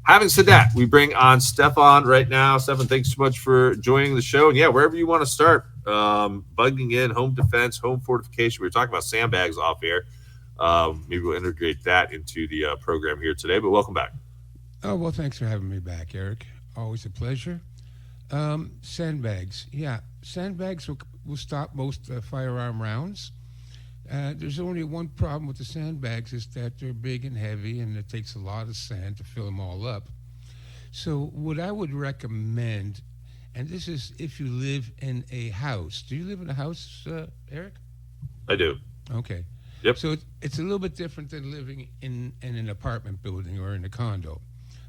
Having said that, we bring on Stefan right now. Stefan, thanks so much for joining the show. And yeah, wherever you want to start, bugging in, home defense, home fortification. We were talking about sandbags off air. Maybe we'll integrate that into the program here today. But welcome back. Oh, well, thanks for having me back, Eric. Always a pleasure. Sandbags. Yeah, sandbags will stop most firearm rounds. There's only one problem with the sandbags is that they're big and heavy, and it takes a lot of sand to fill them all up. So what I would recommend, and this is if you live in a house. Do you live in a house, Eric? I do. Okay. Yep. So it's a little bit different than living in an apartment building or in a condo.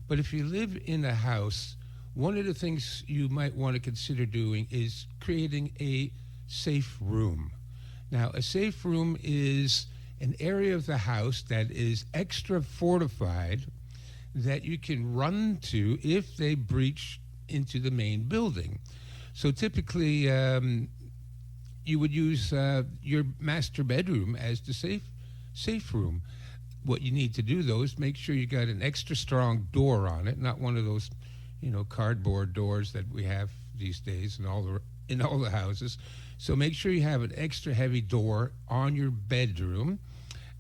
But if you live in a house, one of the things you might want to consider doing is creating a safe room. Now, a safe room is an area of the house that is extra fortified that you can run to if they breach into the main building. So typically, you would use your master bedroom as the safe room. What you need to do, though, is make sure you got an extra strong door on it, not one of those, cardboard doors that we have these days in all the houses. So make sure you have an extra heavy door on your bedroom,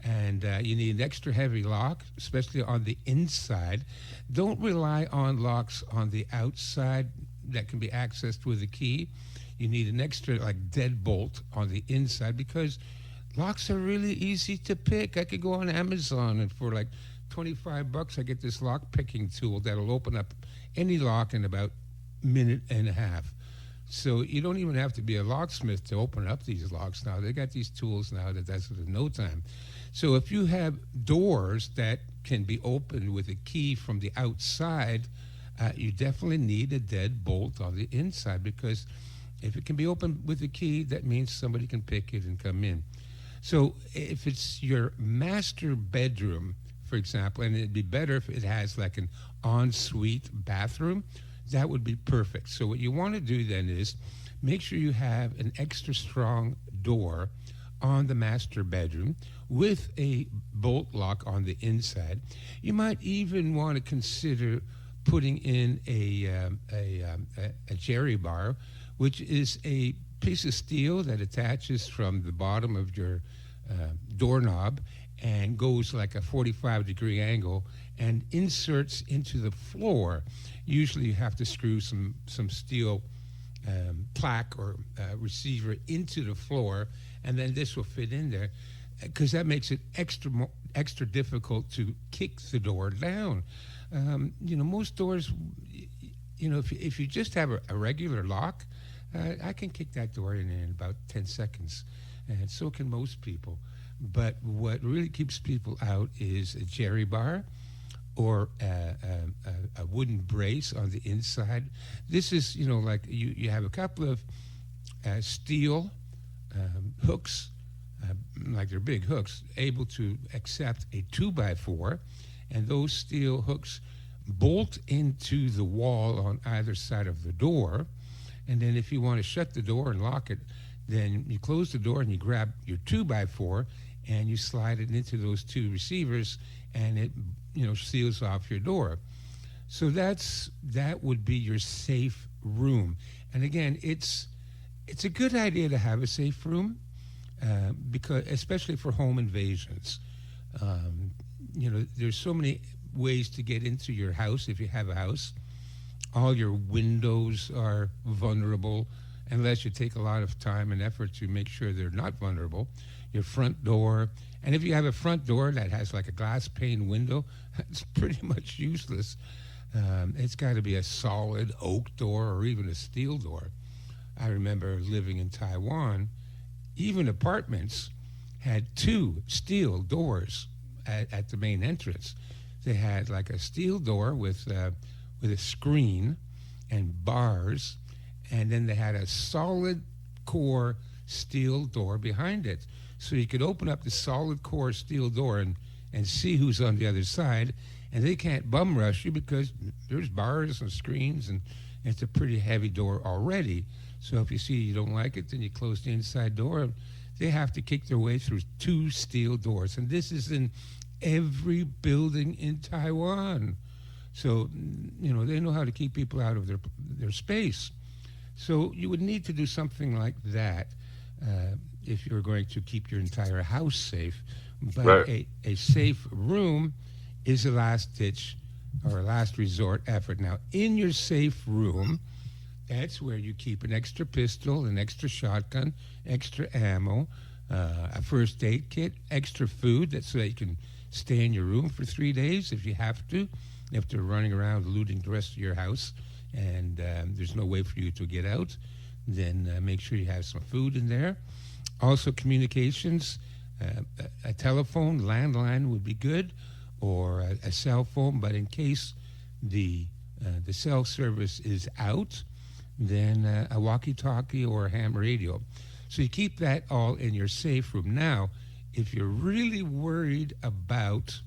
and you need an extra heavy lock, especially on the inside. Don't rely on locks on the outside that can be accessed with a key. You need an extra deadbolt on the inside because locks are really easy to pick. I could go on Amazon and for $25 I get this lock picking tool that'll open up any lock in about a minute and a half. So you don't even have to be a locksmith to open up these locks now. They got these tools now that does it in no time. So if you have doors that can be opened with a key from the outside, you definitely need a deadbolt on the inside because if it can be opened with a key, that means somebody can pick it and come in. So if it's your master bedroom, for example, and it'd be better if it has like an ensuite bathroom, that would be perfect. So what you want to do then is make sure you have an extra strong door on the master bedroom with a bolt lock on the inside. You might even want to consider putting in a jerry bar, which is a piece of steel that attaches from the bottom of your doorknob and goes like a 45-degree angle and inserts into the floor. Usually you have to screw some steel plaque or receiver into the floor, and then this will fit in there because that makes it extra difficult to kick the door down. Most doors, if you just have a regular lock, I can kick that door in about 10 seconds, and so can most people. But what really keeps people out is a jerry bar or a wooden brace on the inside. This is, you have a couple of steel hooks, like they're big hooks, able to accept a 2x4, and those steel hooks bolt into the wall on either side of the door. And then if you want to shut the door and lock it, then you close the door and you grab your 2x4 and you slide it into those two receivers, and it seals off your door. So that would be your safe room. And again, it's a good idea to have a safe room because especially for home invasions. There's so many ways to get into your house if you have a house. All your windows are vulnerable unless you take a lot of time and effort to make sure they're not vulnerable. Your front door, and if you have a front door that has like a glass pane window, it's pretty much useless. It's got to be a solid oak door or even a steel door. I remember living in Taiwan, even apartments had two steel doors at the main entrance. They had like a steel door with a screen and bars, and then they had a solid core steel door behind it. So you could open up the solid core steel door and see who's on the other side, and they can't bum rush you because there's bars and screens, and it's a pretty heavy door already. So if you see you don't like it, then you close the inside door. They have to kick their way through two steel doors, and this is in every building in Taiwan. So, they know how to keep people out of their space. So you would need to do something like that if you're going to keep your entire house safe. But Right. a safe room is a last ditch or a last resort effort. Now, in your safe room, that's where you keep an extra pistol, an extra shotgun, extra ammo, a first aid kit, extra food. That's so that you can stay in your room for 3 days if you have to. If they're running around looting the rest of your house and there's no way for you to get out, then make sure you have some food in there. Also, communications, a telephone, landline would be good, or a cell phone. But in case the cell service is out, then a walkie-talkie or a ham radio. So you keep that all in your safe room. Now, if you're really worried about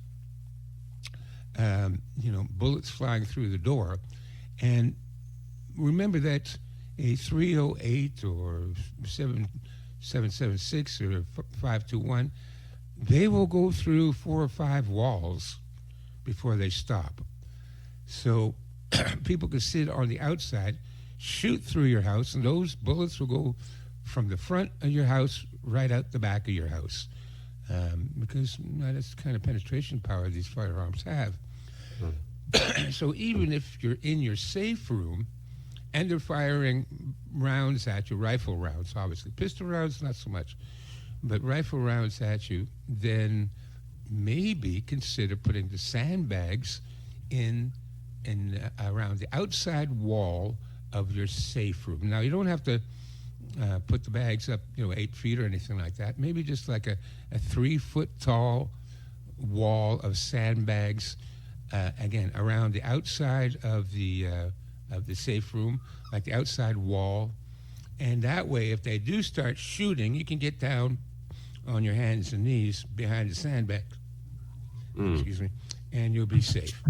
bullets flying through the door, and remember that a 308 or 776 or 521, they will go through 4 or 5 walls before they stop. So people can sit on the outside, shoot through your house, and those bullets will go from the front of your house right out the back of your house. Because that's the kind of penetration power these firearms have. So even if you're in your safe room and they're firing rounds at you, rifle rounds, obviously, pistol rounds, not so much, but rifle rounds at you, then maybe consider putting the sandbags in around the outside wall of your safe room. Now, you don't have to put the bags up, 8 feet or anything like that. Maybe just like a 3 foot tall wall of sandbags, again, around the outside of the safe room, like the outside wall. And that way, if they do start shooting, you can get down on your hands and knees behind the sandbag. Excuse me, and you'll be safe.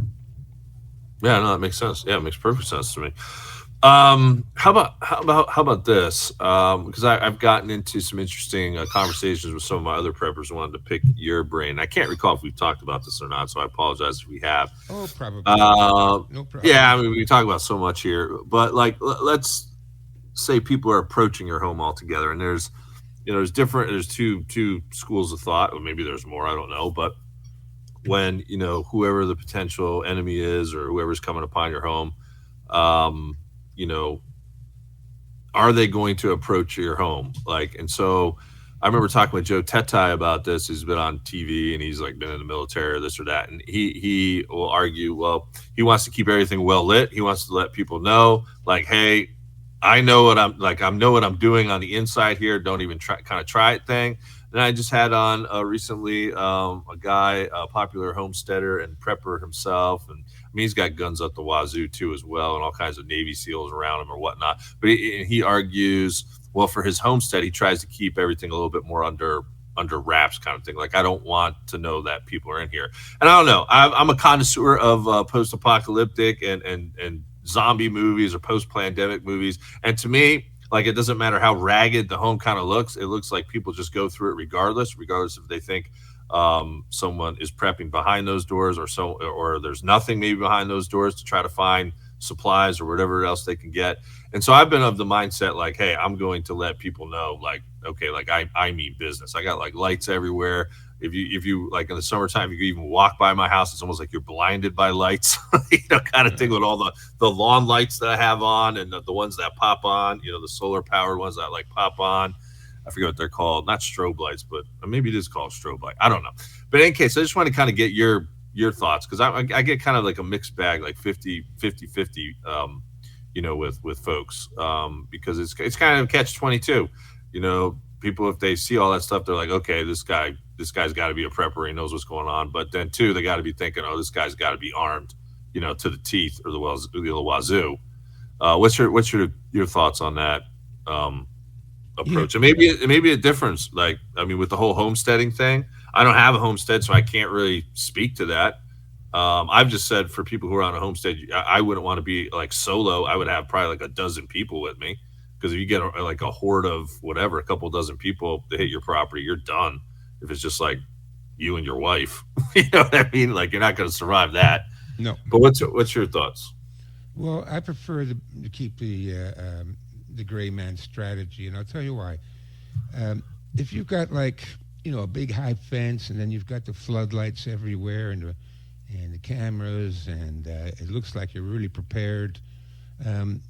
Yeah, no, that makes sense. Yeah, it makes perfect sense to me. How about this? Because I've gotten into some interesting conversations with some of my other preppers. I wanted to pick your brain. I can't recall if we've talked about this or not, so I apologize if we have. Oh, probably. No problem. Yeah, I mean, we talk about so much here, but like, let's say people are approaching your home altogether, and there's two schools of thought, or maybe there's more. I don't know, but when whoever the potential enemy is or whoever's coming upon your home, um, you know, are they going to approach your home? Like, and so I remember talking with Joe Tetai about this. He's been on TV and he's like been in the military or this or that. And he will argue, well, he wants to keep everything well lit. He wants to let people know, like, hey, I know what I'm like. I know what I'm doing on the inside here. Don't even try it thing. And I just had on recently a guy, a popular homesteader and prepper himself, and I mean he's got guns up the wazoo too as well, and all kinds of Navy SEALs around him or whatnot. But he argues, well, for his homestead, he tries to keep everything a little bit more under wraps, kind of thing. Like I don't want to know that people are in here. And I don't know. I'm a connoisseur of post-apocalyptic and zombie movies or post-pandemic movies, and to me, like it doesn't matter how ragged the home kind of looks. It looks like people just go through it regardless if they think someone is prepping behind those doors or there's nothing maybe behind those doors to try to find supplies or whatever else they can get. And so I've been of the mindset like, hey, I'm going to let people know, like, okay, like I mean business. I got like lights everywhere. If you like in the summertime, you can even walk by my house. It's almost like you're blinded by lights, kind of thing with all the lawn lights that I have on and the ones that pop on, the solar powered ones that like pop on. I forget what they're called, not strobe lights, but maybe it is called strobe light. I don't know. But in any case, I just want to kind of get your thoughts because I get kind of like a mixed bag, like 50, with folks because it's kind of catch 22. People, if they see all that stuff, they're like, okay, this guy's got to be a prepper. He knows what's going on. But then too, they got to be thinking, oh, this guy's got to be armed, to the teeth or the wazoo. What's your thoughts on that approach? And maybe a difference. Like, I mean, with the whole homesteading thing, I don't have a homestead, so I can't really speak to that. I've just said for people who are on a homestead, I wouldn't want to be like solo. I would have probably like a dozen people with me. Because if you get like a horde of whatever, a couple dozen people to hit your property, you're done. If it's just like you and your wife, you know what I mean? Like you're not going to survive that. No. But what's your thoughts? Well, I prefer to keep the gray man strategy, and I'll tell you why. Um, if you've got like a big high fence, and then you've got the floodlights everywhere, and the cameras, and it looks like you're really prepared.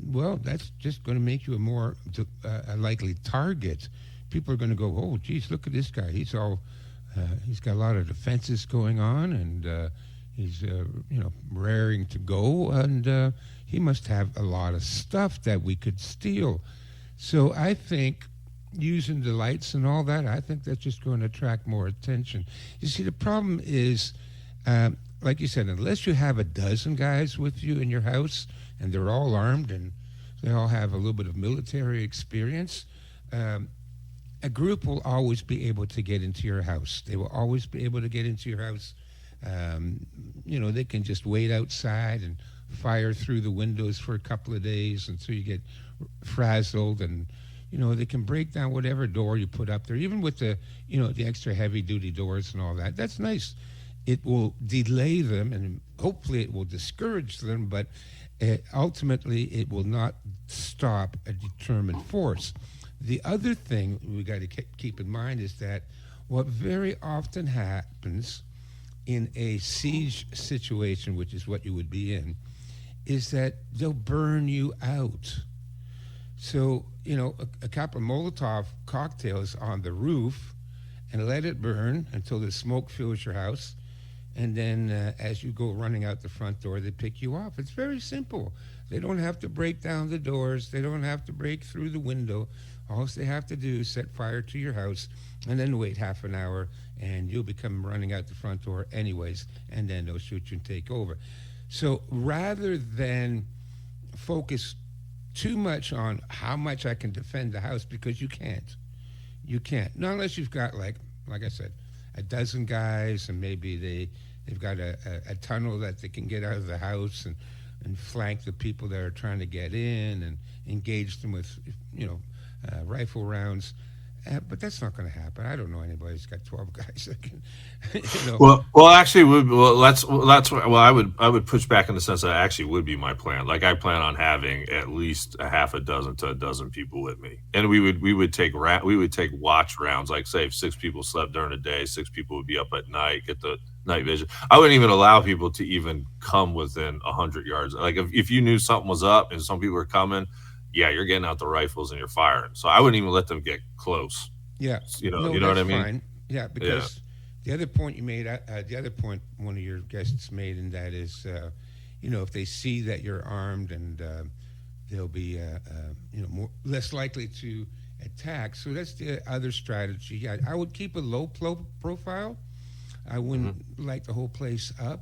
Well, that's just going to make you a likely target. People are going to go, oh, geez, look at this guy. He's got a lot of defenses going on, and he's raring to go, and he must have a lot of stuff that we could steal. So I think using the lights and all that, I think that's just going to attract more attention. You see, the problem is, like you said, unless you have a dozen guys with you in your house and they're all armed and they all have a little bit of military experience, a group will always be able to get into your house. They will always be able to get into your house. They can just wait outside and fire through the windows for a couple of days until you get frazzled, and they can break down whatever door you put up there, even with the extra heavy duty doors and all that. That's nice. It will delay them, and hopefully it will discourage them, but ultimately it will not stop a determined force. The other thing we got to keep in mind is that what very often happens in a siege situation, which is what you would be in, is that they'll burn you out. So, a couple of Molotov cocktails on the roof and let it burn until the smoke fills your house. And then as you go running out the front door, they pick you off. It's very simple. They don't have to break down the doors. They don't have to break through the window. All they have to do is set fire to your house and then wait half an hour, and you'll become running out the front door anyways, and then they'll shoot you and take over. So rather than focus too much on how much I can defend the house, because you can't. You can't. Not unless you've got, like I said, a dozen guys, and maybe they've got a tunnel that they can get out of the house and flank the people that are trying to get in and engage them with, rifle rounds. But that's not going to happen. I don't know anybody who's got 12 guys that can, Well, actually, I would push back in the sense that actually would be my plan. Like I plan on having at least a half a dozen to a dozen people with me, and we would take watch rounds. Like say, if 6 people slept during the day, 6 people would be up at night, get the night vision. I wouldn't even allow people to even come within 100 yards. Like if you knew something was up and some people were coming, yeah, you're getting out the rifles and you're firing. So I wouldn't even let them get close. Yeah, You know what I mean? fine. Yeah, because the other point you made, the other point one of your guests made, and that is, if they see that you're armed, and they'll be, less likely to attack. So that's the other strategy. Yeah, I would keep a low profile. I wouldn't light the whole place up.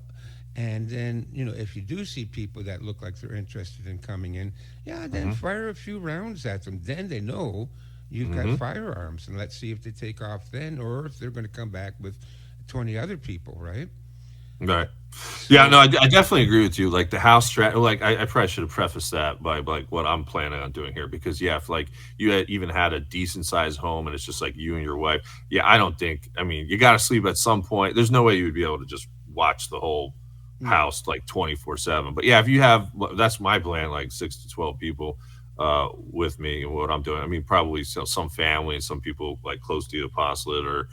And then, if you do see people that look like they're interested in coming in, then fire a few rounds at them. Then they know you've got firearms, and let's see if they take off then, or if they're going to come back with 20 other people, right? Right. So, Yeah, no, I definitely agree with you. Like the house like I probably should have prefaced that by like what I'm planning on doing here, because if like you even had a decent sized home and it's just like you and your wife, I don't think, I mean, you got to sleep at some point. There's no way you would be able to just watch the whole house like 24/7. But if you have, that's my plan, like 6 to 12 people with me and what I'm doing. I mean, probably some family and some people like close to the apostolate or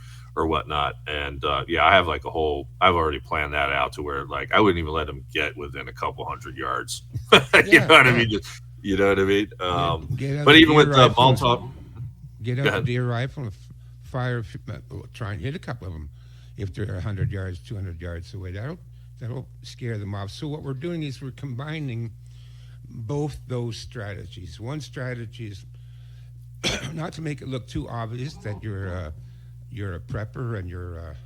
whatnot. And I have like I've already planned that out to where like I wouldn't even let them get within a couple 100 yards. You know what I mean? You know what I mean? But even with the Molotov, get out the deer rifle and fire. Try and hit a couple of them if they're 100 yards, 200 yards away. That'll scare them off. So what we're doing is we're combining both those strategies. One strategy is not to make it look too obvious that you're a prepper and you're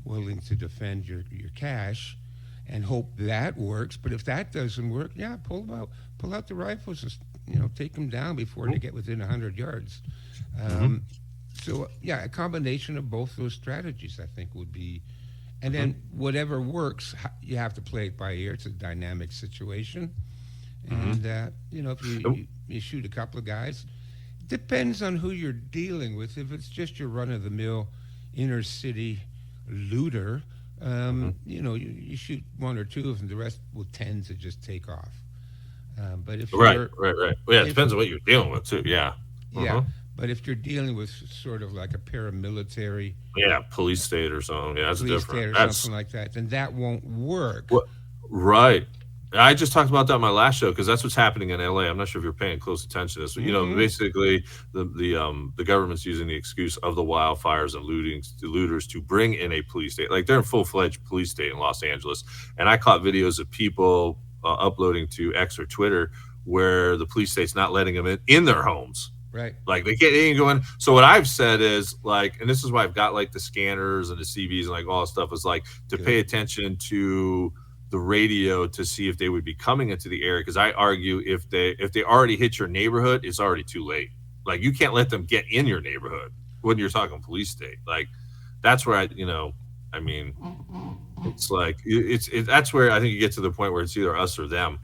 willing to defend your cash, and hope that works. But if that doesn't work, pull out the rifles and take them down before they get within 100 yards. So a combination of both those strategies I think would be. And then whatever works, you have to play it by ear. It's a dynamic situation. And, if you shoot a couple of guys, depends on who you're dealing with. If it's just your run-of-the-mill inner city looter, You shoot one or two of them, the rest will tend to just take off. But if Right, you're, right, right. Well, yeah, it if depends on what you're dealing with too. Yeah. yeah, Uh-huh. but if you're dealing with sort of like a paramilitary Yeah, police state or something. Yeah, that's police different. state or That's something like that, then that won't work. what. Right. I just talked about that in my last show because that's what's happening in LA. I'm not sure if you're paying close attention to this, but Hmm. basically the government's using the excuse of the wildfires and looters to bring in a police state. Like they're in full fledged police state in Los Angeles, and I caught videos of people uploading to X or Twitter where the police state's not letting them in their homes. Right. Like they can't go in. So what I've said is like, and this is why I've got like the scanners and the CVs and like all that stuff is like to Good. pay attention to the radio to see if they would be coming into the area. Because I argue if they already hit your neighborhood, it's already too late. Like you can't let them get in your neighborhood when you're talking police state. Like that's where I mean, it's like that's where I think you get to the point where it's either us or them,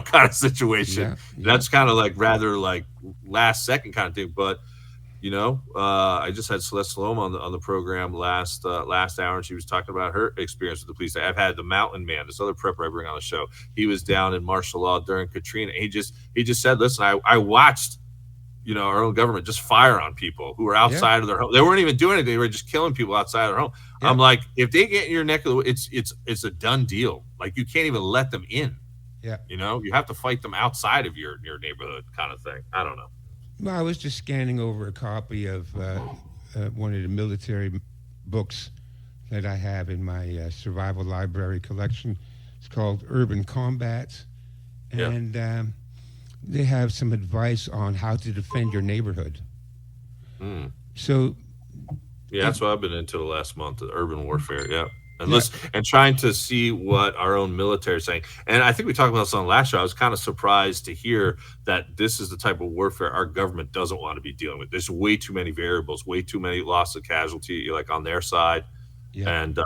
kind of situation. Yeah. Yeah. That's kind of like rather like last second kind of thing. But I just had Celeste Salome on the program last hour, and she was talking about her experience with the police. I've had the Mountain Man, this other prepper I bring on the show. He was down in martial law during Katrina. He just said, "Listen, I watched." Our own government just fire on people who were Yeah. outside of their home. They weren't even doing anything. They were just killing people outside of their home. Yeah. I'm like, if they get in your neck of the woods, it's a done deal. Like you can't even let them in. Yeah. You have to fight them outside of your neighborhood, kind of thing. I don't know. Well, I was just scanning over a copy of one of the military books that I have in my survival library collection. It's called Urban Combat, Yeah. and they have some advice on how to defend your neighborhood. Mm. So, Yeah, that's what I've been into the last month, the urban warfare. Yeah. And yeah, listen, and trying to see what our own military is saying. And I think we talked about this on the last show. I was kind of surprised to hear that this is the type of warfare our government doesn't want to be dealing with. There's way too many variables, way too many loss of casualty, like on their side. yeah. And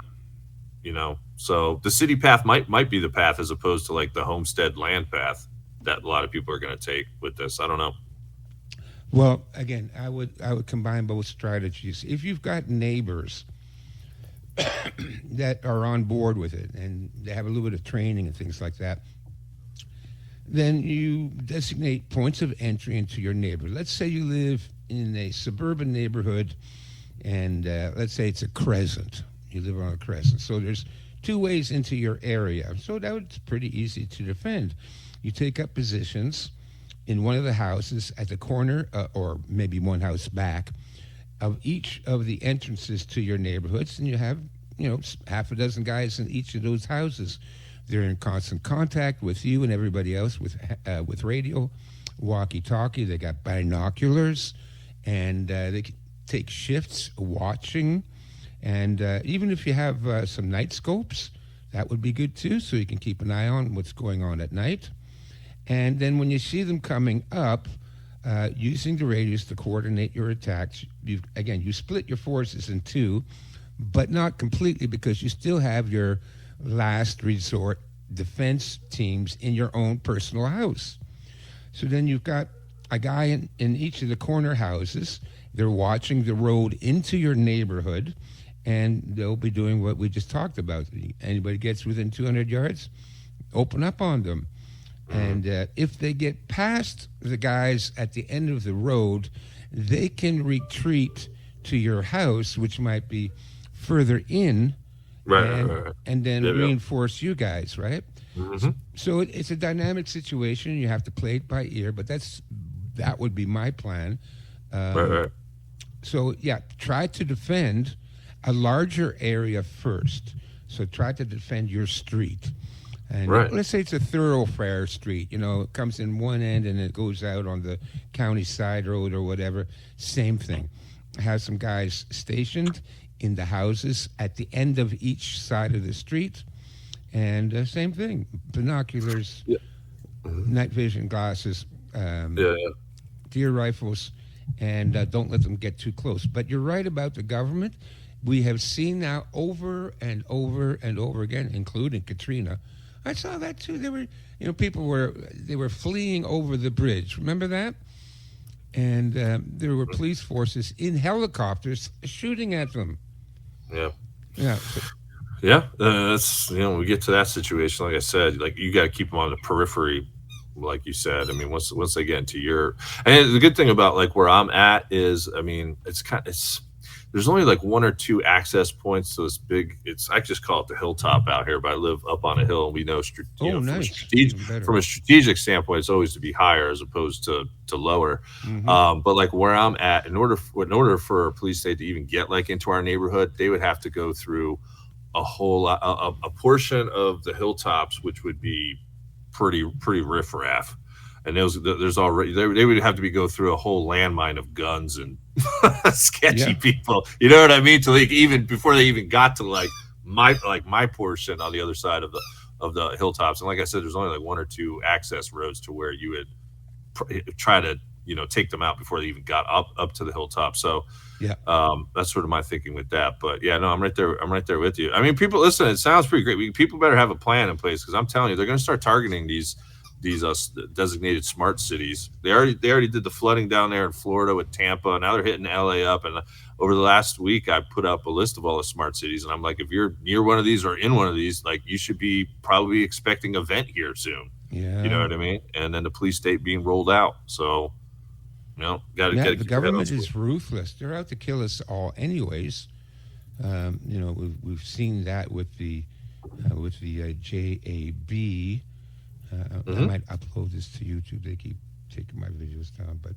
so the city path might be the path as opposed to like the homestead land path that a lot of people are going to take with this. I don't know. Well, again, I would combine both strategies. If you've got neighbors that are on board with it and they have a little bit of training and things like that, then you designate points of entry into your neighborhood. Let's say you live in a suburban neighborhood, and let's say it's a crescent. You live on a crescent. So there's two ways into your area. So that's pretty easy to defend. You take up positions in one of the houses at the corner, or maybe one house back, of each of the entrances to your neighborhoods, and you have, half a dozen guys in each of those houses. They're in constant contact with you and everybody else with radio, walkie-talkie. They got binoculars, and they can take shifts watching. And even if you have some night scopes, that would be good too, so you can keep an eye on what's going on at night. And then when you see them coming up, using the radios to coordinate your attacks, you split your forces in two, but not completely, because you still have your last resort defense teams in your own personal house. So then you've got a guy in each of the corner houses. They're watching the road into your neighborhood, and they'll be doing what we just talked about. Anybody gets within 200 yards, open up on them. And if they get past the guys at the end of the road, they can retreat to your house, which might be further in, Right. and then Yeah. reinforce you guys, right? Mm-hmm. So it's a dynamic situation. You have to play it by ear, but that would be my plan. Right. So, yeah, try to defend a larger area first. So try to defend your street. And Right. let's say it's a thoroughfare street, it comes in one end and it goes out on the county side road or whatever. Same thing. Have some guys stationed in the houses at the end of each side of the street. And same thing, binoculars, Yeah. night vision glasses, Yeah. deer rifles, and don't let them get too close. But you're right about the government. We have seen now over and over and over again, including Katrina. I saw that too. They were, people were fleeing over the bridge. Remember that? And there were police forces in helicopters shooting at them. Yeah. Yeah. Yeah, that's we get to that situation. Like I said, like you got to keep them on the periphery, like you said. I mean, once they get into your, and the good thing about like where I'm at is, I mean, it's there's only like one or two access points to this big. It's I just call it the hilltop out here, but I live up on a hill, and we know, Oh, nice, even from better. a strategic standpoint, it's always to be higher as opposed to lower. Hmm. But like where I'm at, in order for a police state to even get like into our neighborhood, they would have to go through a whole lot, a portion of the hilltops, which would be pretty riffraff. And there's already they would have to be go through a whole landmine of guns and sketchy Yeah, people. You know what I mean? To like even before they even got to my portion on the other side of the hilltops. And like I said, there's only like one or two access roads to where you would try to take them out before they even got up to the hilltop. So yeah. that's sort of my thinking with that. But yeah, no, I'm right there. I'm right there with you. I mean, people, listen. It sounds pretty great. People better have a plan in place because I'm telling you, they're going to start targeting these designated smart cities. They already did the flooding down there in Florida with Tampa. Now they're hitting LA up. And over the last week, I put up a list of all the smart cities, and I'm like, if you're near one of these or in one of these, like you should be probably expecting a vent here soon. You know Yeah. what I mean? And then the police state being rolled out. So got to Yeah, the keep your head on government straight. is ruthless. They're out to kill us all, anyways. We've seen that with the JAB. I Hmm. might upload this to YouTube. They keep taking my videos down, but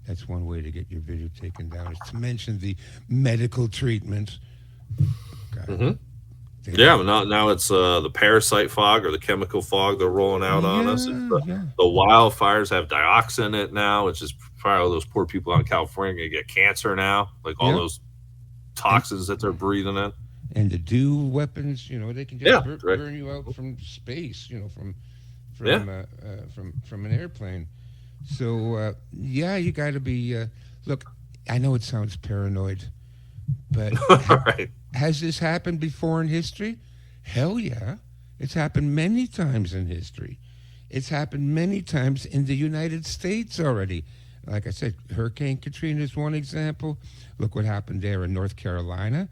that's one way to get your video taken down is to mention the medical treatment. God, Hmm. they Yeah, don't. but now it's the parasite fog or the chemical fog they're rolling out on us. It's Yeah, yeah, the wildfires have dioxin in it now, which is probably all those poor people out in California going to get cancer now. Like all yeah. those And toxins that they're breathing in. and the dew weapons, they can just Yeah, right. burn you out from space, Yeah, from an airplane. So yeah, you got to be. Look, I know it sounds paranoid, but right. has this happened before in history? Hell yeah, it's happened many times in history. It's happened many times in the United States already. Like I said, Hurricane Katrina is one example. Look what happened there in North Carolina.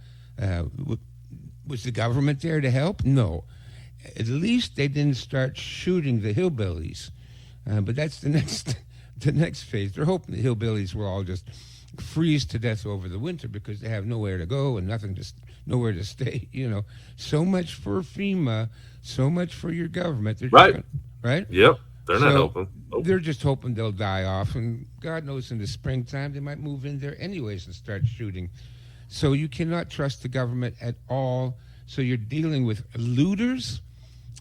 Was the government there to help? No. At least they didn't start shooting the hillbillies. But that's the next the next phase. They're hoping the hillbillies will all just freeze to death over the winter because they have nowhere to go and nowhere to stay. So much for FEMA, so much for your government. They're just Right. going, right. Yep. They're not So helping. Nope. they're just hoping they'll die off, and God knows in the springtime they might move in there anyways and start shooting. So you cannot trust the government at all. So you're dealing with looters,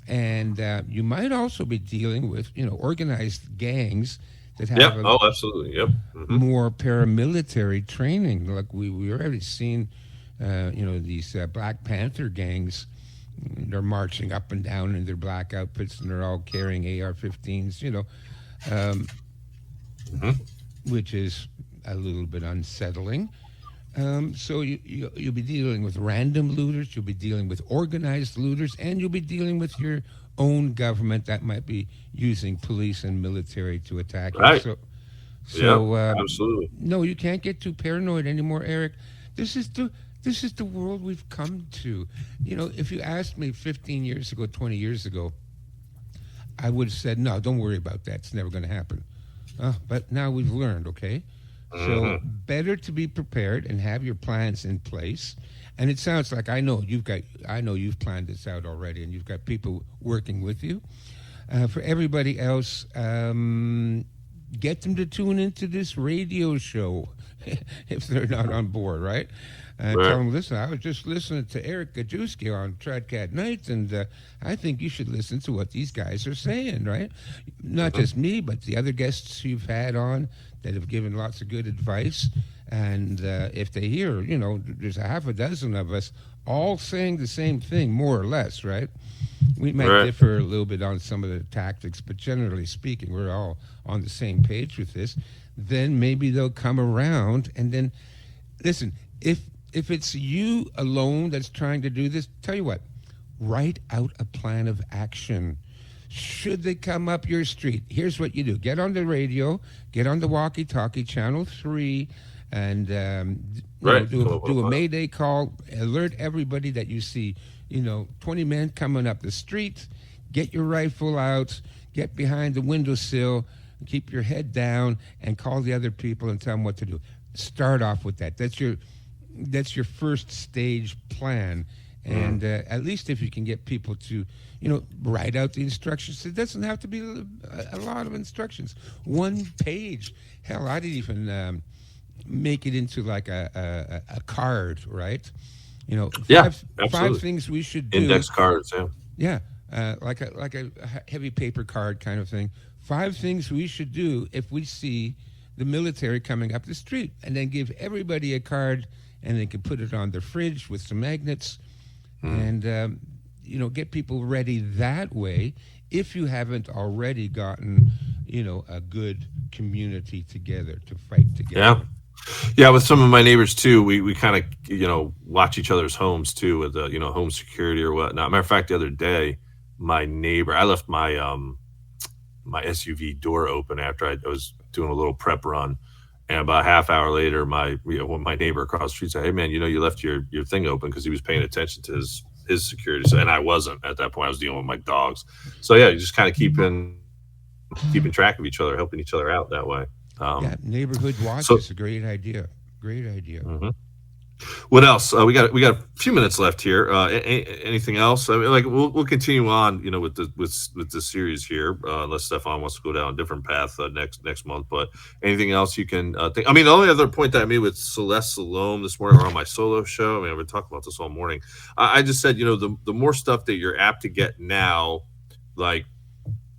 and you might also be dealing with organized gangs that Yep. have a Oh, absolutely. Yep. Hmm. more paramilitary training. Like we already seen, these Black Panther gangs. They're marching up and down in their black outfits, and they're all carrying AR-15s. Um, Hmm. which is a little bit unsettling. So you'll be dealing with random looters, you'll be dealing with organized looters, and you'll be dealing with your own government that might be using police and military to attack you. Right. So, Yep. so Absolutely. no, you can't get too paranoid anymore, Eric. This is the world we've come to. If you asked me 15 years ago, 20 years ago, I would have said, no, don't worry about that. It's never going to happen. But now we've learned, okay? So Hmm. better to be prepared and have your plans in place. And it sounds like I know you've planned this out already, and you've got people working with you. For everybody else, get them to tune into this radio show if they're not on board, right? Tell Right. them, listen, I was just listening to Eric Gajewski on Tradcat Nights, and I think you should listen to what these guys are saying, right? Not Hmm. just me, but the other guests you've had on that have given lots of good advice. And if they hear, there's a half a dozen of us all saying the same thing, more or less, right? We might Right. differ a little bit on some of the tactics, but generally speaking, we're all on the same page with this. Then maybe they'll come around, and then listen. If it's you alone that's trying to do this, tell you what, write out a plan of action. Should they come up your street, here's what you do: get on the radio, get on the walkie-talkie, channel 3, and Right. do Come up with do a a plan. Mayday call. Alert everybody that you see 20 men coming up the street. Get your rifle out, get behind the windowsill, keep your head down, and call the other people and tell them what to do. Start off with that. That's your first stage plan. And at least if you can get people to, write out the instructions. It doesn't have to be a lot of instructions. 1 page. Hell, I didn't even make it into like a card, right? Five things we should do. Index cards, yeah. Like a heavy paper card kind of thing. 5 things we should do if we see the military coming up the street, and then give everybody a card, and they can put it on their fridge with some magnets, and get people ready that way. If you haven't already gotten, a good community together to fight together. Yeah, with some of my neighbors too, we kind of watch each other's homes too with home security or whatnot. Matter of fact, the other day, my neighbor, I left my my SUV door open after I was doing a little prep run, and about a half hour later, my neighbor across the street said, "Hey man, you left your thing open," because he was paying attention to his security, and I wasn't at that point. I was dealing with my dogs. So yeah, you just kind of keeping track of each other, helping each other out that way. Neighborhood watch is a great idea. Great idea. Mm-hmm. What else? We got a few minutes left here. Anything else? I mean, we'll continue on, with the series here, unless Stefan wants to go down a different path next month. But anything else you can think? I mean, the only other point that I made with Celeste Salome this morning on my solo show. I mean, I've been talking about this all morning. I just said, the more stuff that you're apt to get now, like,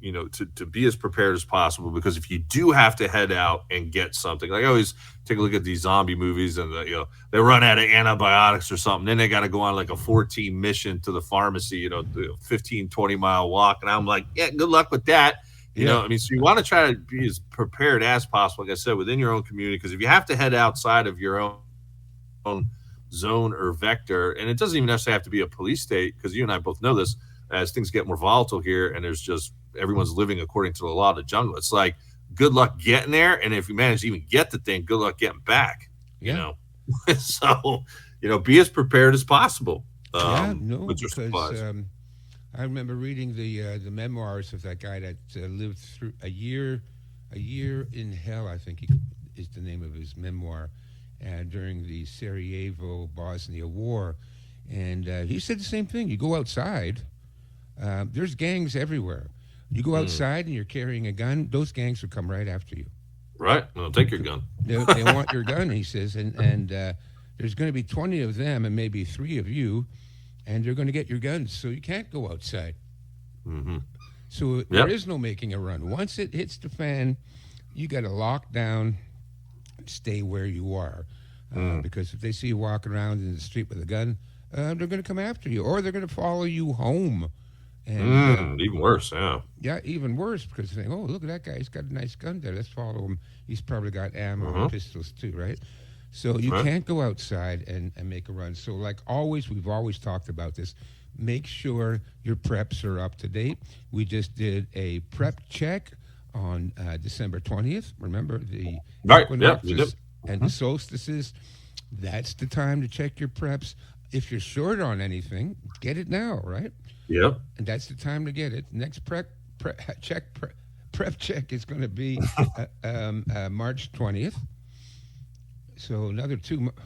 to be as prepared as possible, because if you do have to head out and get something, like I always take a look at these zombie movies, and they run out of antibiotics or something, then they got to go on like a 14 mission to the pharmacy, 15-20 mile walk, and I'm like, yeah, good luck with that. I mean, so you want to try to be as prepared as possible, like I said, within your own community, because if you have to head outside of your own zone or vector, and it doesn't even necessarily have to be a police state, because you and I both know this, as things get more volatile here, and there's just everyone's living according to the law of the jungle. It's like, good luck getting there, and if you manage to even get the thing, good luck getting back. So be as prepared as possible. Because I remember reading the memoirs of that guy that lived through a year in hell, I think is the name of his memoir, during the Sarajevo Bosnia War, and he said the same thing. You go outside, there's gangs everywhere. You go outside and you're carrying a gun, those gangs will come right after you. Right. Well, take your gun. They want your gun, he says, and there's going to be 20 of them and maybe 3 of you, and they're going to get your guns, so you can't go outside. Mm-hmm. So there is no making a run. Once it hits the fan, you got to lock down, stay where you are, because if they see you walking around in the street with a gun, they're going to come after you, or they're going to follow you home. And even worse, yeah, even worse, because they think, oh, look at that guy, he's got a nice gun there, let's follow him. He's probably got ammo and pistols too, right? So you can't go outside and make a run. So like always, we've always talked about this. Make sure your preps are up to date. We just did a prep check on December 20th. Remember the equinoxes and the solstices? That's the time to check your preps. If you're short on anything, get it now, right? Yep. And that's the time to get it. Next prep check is going to be March 20th. So another 2 months.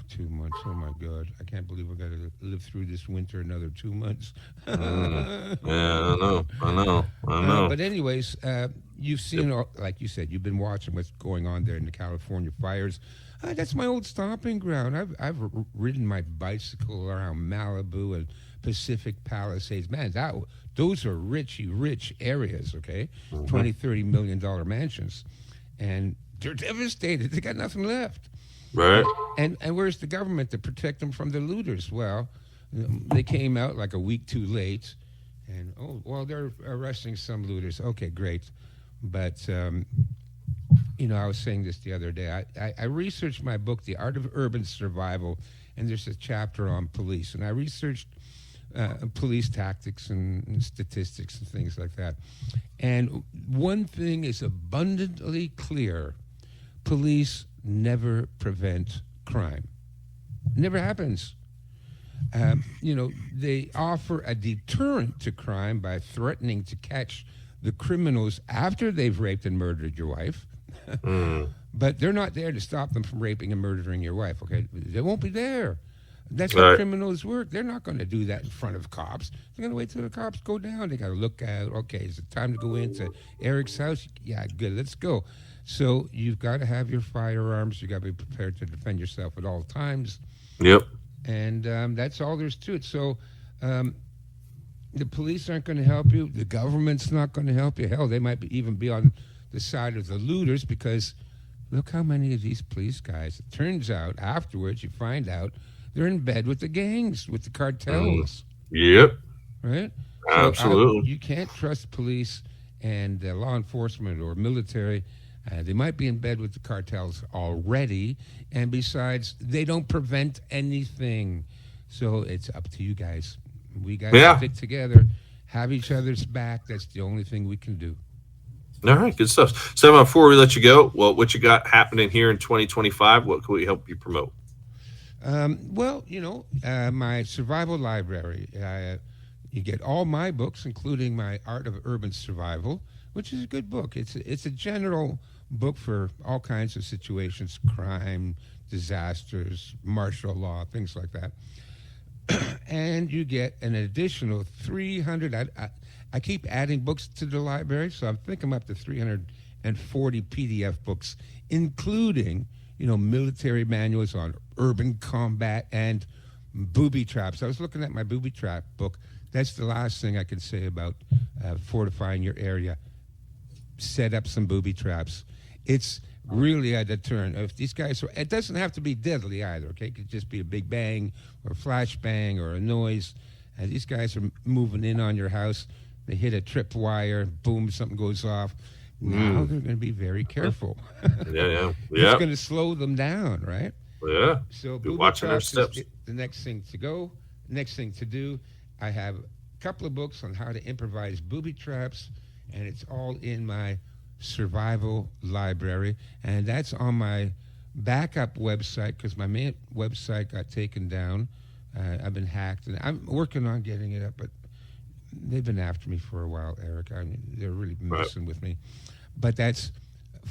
Oh my God! I can't believe we got to live through this winter another 2 months. Yeah, I know. But anyways, you've seen, like you said, you've been watching what's going on there in the California fires. That's my old stomping ground. I've ridden my bicycle around Malibu and Pacific Palisades. Man, those are rich areas, okay? $20, $30 million mansions. And they're devastated. They got nothing left. Right. And where's the government to protect them from the looters? Well, they came out like a week too late. And, they're arresting some looters. Okay, great. But, I was saying this the other day. I researched my book, The Art of Urban Survival, and there's a chapter on police. And I researched police tactics and statistics and things like that. And one thing is abundantly clear. Police never prevent crime. It never happens. They offer a deterrent to crime by threatening to catch the criminals after they've raped and murdered your wife. Mm. But they're not there to stop them from raping and murdering your wife, okay? They won't be there. That's how Right. criminals work. They're not going to do that in front of cops. They're going to wait till the cops go down. They got to look out. Okay, is it time to go into Eric's house? Yeah, good. Let's go. So you've got to have your firearms. You got to be prepared to defend yourself at all times, Yep. and that's all there's to it. So um, the police aren't going to help you. The government's not going to help you. Hell, they might even be on the side of the looters because look how many of these police guys. It turns out afterwards, you find out they're in bed with the gangs, with the cartels, Yep. right? Absolutely. You can't trust police and law enforcement or military. They might be in bed with the cartels already, and besides, they don't prevent anything. So it's up to you guys. We got to Yeah. stick together, have each other's back. That's the only thing we can do. All right. Good stuff. So before we let you go, well, what you got happening here in 2025? What can we help you promote? My survival library. You get all my books, including my Art of Urban Survival, which is a good book. It's a general book for all kinds of situations: crime, disasters, martial law, things like that. And you get an additional 300. I keep adding books to the library, so I think I'm up to 340 PDF books, including military manuals on urban combat and booby traps. I was looking at my booby trap book. That's the last thing I can say about fortifying your area. Set up some booby traps. It's really a deterrent. If these guys, it doesn't have to be deadly either. Okay, it could just be a big bang or a flash bang or a noise. And these guys are moving in on your house. They hit a trip wire. Boom, something goes off. Now they're going to be very careful. Yeah. It's going to slow them down, right? Yeah. So Be booby watching their traps is steps. the next thing to go. Next thing to do. I have a couple of books on how to improvise booby traps, and it's all in my survival library, and that's on my backup website because my main website got taken down. I've been hacked, and I'm working on getting it up, but they've been after me for a while, Eric. I mean, they're really messing with me. But that's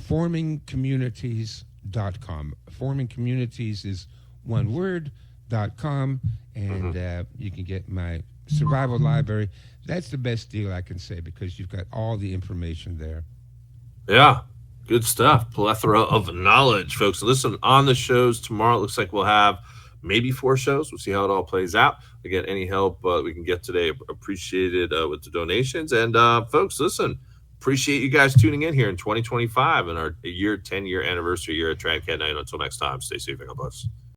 formingcommunities.com. Forming Communities is one word.com, and you can get my survival library. That's the best deal I can say because you've got all the information there. Yeah. Good stuff. Plethora of knowledge, folks. Listen, on the shows tomorrow, it looks like we'll have maybe 4 shows. We'll see how it all plays out. Again, any help we can get today, appreciated with the donations. And folks, listen, appreciate you guys tuning in here in 2025 and our 10-year anniversary year at TradCat 9. Until next time, stay safe and God bless.